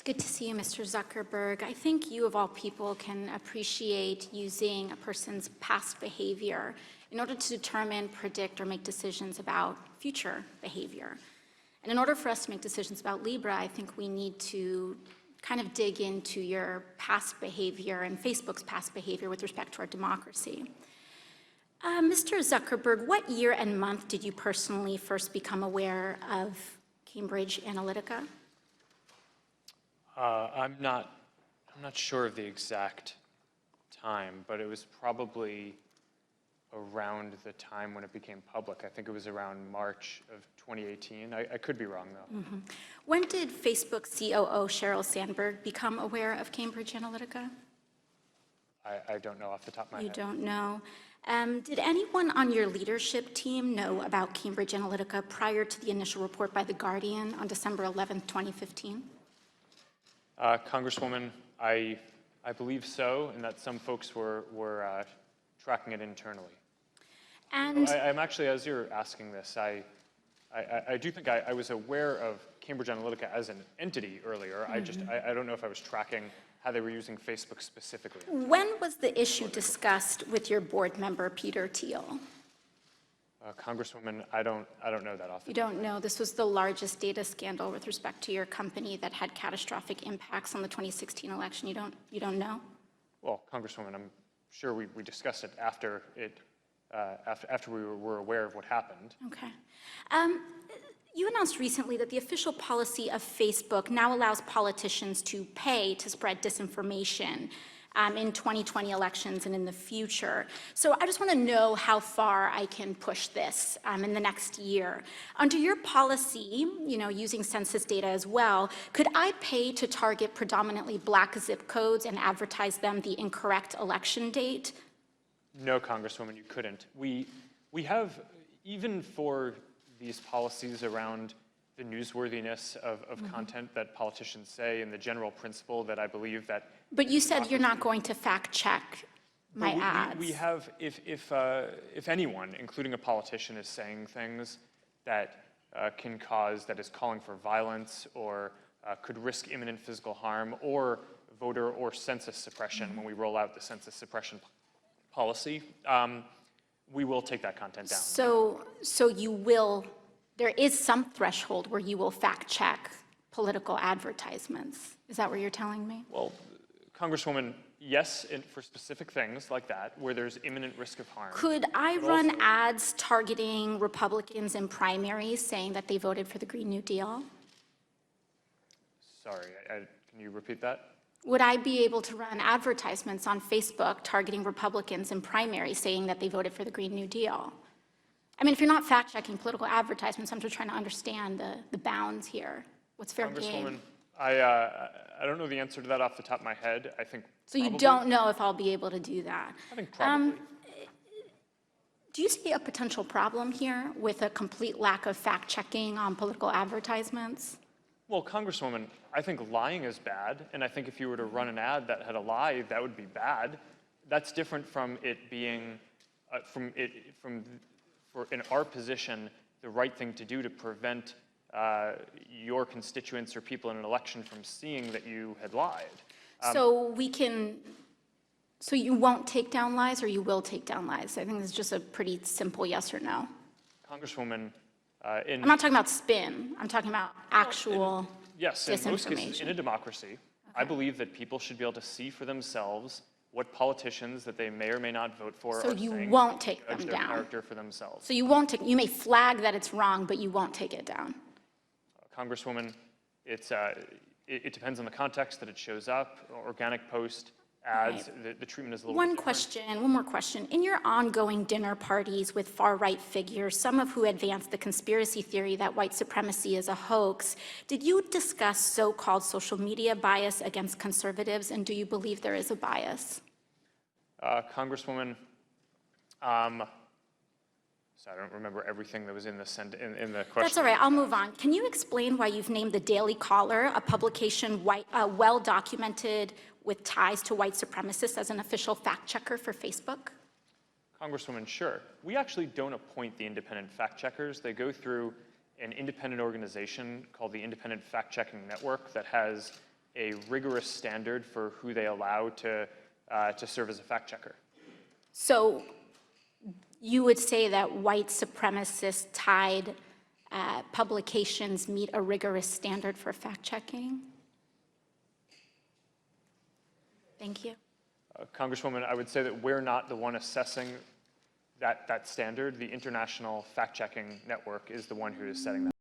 It's good to see you, Mr. Zuckerberg. I think you, of all people, can appreciate using a person's past behavior in order to determine, predict, or make decisions about future behavior. And in order for us to make decisions about Libra, I think we need to kind of dig into your past behavior and Facebook's past behavior with respect to our democracy. Mr. Zuckerberg, what year and month did you personally first become aware of Cambridge Analytica? I'm not sure of the exact time, but it was probably around the time when it became public. I think it was around March of 2018. I could be wrong, though. Mm-hmm. When did Facebook COO Sheryl Sandberg become aware of Cambridge Analytica? I don't know off the top of my head. You don't know. Did anyone on your leadership team know about Cambridge Analytica prior to the initial report by The Guardian on December 11th, 2015? Congresswoman, I believe so, and that some folks were tracking it internally. And I'm actually, as you're asking this, I do think I was aware of Cambridge Analytica as an entity earlier. Mm-hmm. I don't know if I was tracking how they were using Facebook specifically. When was the issue discussed with your board member, Peter Thiel? Congresswoman, I don't know that off the You don't know. This was the largest data scandal with respect to your company that had catastrophic impacts on the 2016 election. You don't know? Well, Congresswoman, I'm sure we discussed it after we were aware of what happened. Okay. You announced recently that the official policy of Facebook now allows politicians to pay to spread disinformation in 2020 elections and in the future. So I just want to know how far I can push this in the next year. Under your policy, using census data as well, could I pay to target predominantly Black zip codes and advertise them the incorrect election date? No, Congresswoman, you couldn't. We have, even for these policies around the newsworthiness of content that politicians say and the general principle that I believe that. But you said you're not going to fact check my ads. We have, if anyone, including a politician, is saying things that can cause, that is calling for violence or could risk imminent physical harm or voter or census suppression when we roll out the census suppression policy, we will take that content down. So you will, there is some threshold where you will fact check political advertisements. Is that what you're telling me? Well, Congresswoman, yes, for specific things like that, where there's imminent risk of harm. Could I run ads targeting Republicans in primaries saying that they voted for the Green New Deal? Sorry, can you repeat that? Would I be able to run advertisements on Facebook targeting Republicans in primaries saying that they voted for the Green New Deal? I mean, if you're not fact-checking political advertisements, I'm just trying to understand the bounds here. What's fair game? Congresswoman, I don't know the answer to that off the top of my head. I think so. You don't know if I'll be able to do that. I think probably. Do you see a potential problem here with a complete lack of fact-checking on political advertisements? Well, Congresswoman, I think lying is bad, and I think if you were to run an ad that had a lie, that would be bad. That's different from it being, for in our position, the right thing to do to prevent your constituents or people in an election from seeing that you had lied. So you won't take down lies, or you will take down lies? I think this is just a pretty simple yes or no. Congresswoman, I'm not talking about spin. I'm talking about actual yes, disinformation. In most cases, in a democracy, okay. I believe that people should be able to see for themselves what politicians that they may or may not vote for so are you saying won't take them their down. Character for themselves. So you won't take. You may flag that it's wrong, but you won't take it down. Congresswoman, it depends on the context that it shows up. Organic post. Ads, right. the treatment is a little bit different. One more question. In your ongoing dinner parties with far-right figures, some of who advance the conspiracy theory that white supremacy is a hoax, did you discuss so-called social media bias against conservatives, and do you believe there is a bias? Congresswoman, so I don't remember everything that was in the question. That's all right, I'll move on. Can you explain why you've named the Daily Caller, a publication well-documented with ties to white supremacists, as an official fact checker for Facebook? Congresswoman, sure. We actually don't appoint the independent fact checkers. They go through an independent organization called the Independent Fact Checking Network that has a rigorous standard for who they allow to serve as a fact checker. So you would say that white supremacist-tied publications meet a rigorous standard for fact-checking? Thank you. Congresswoman, I would say that we're not the one assessing that standard. The International Fact-Checking Network is the one who is setting that.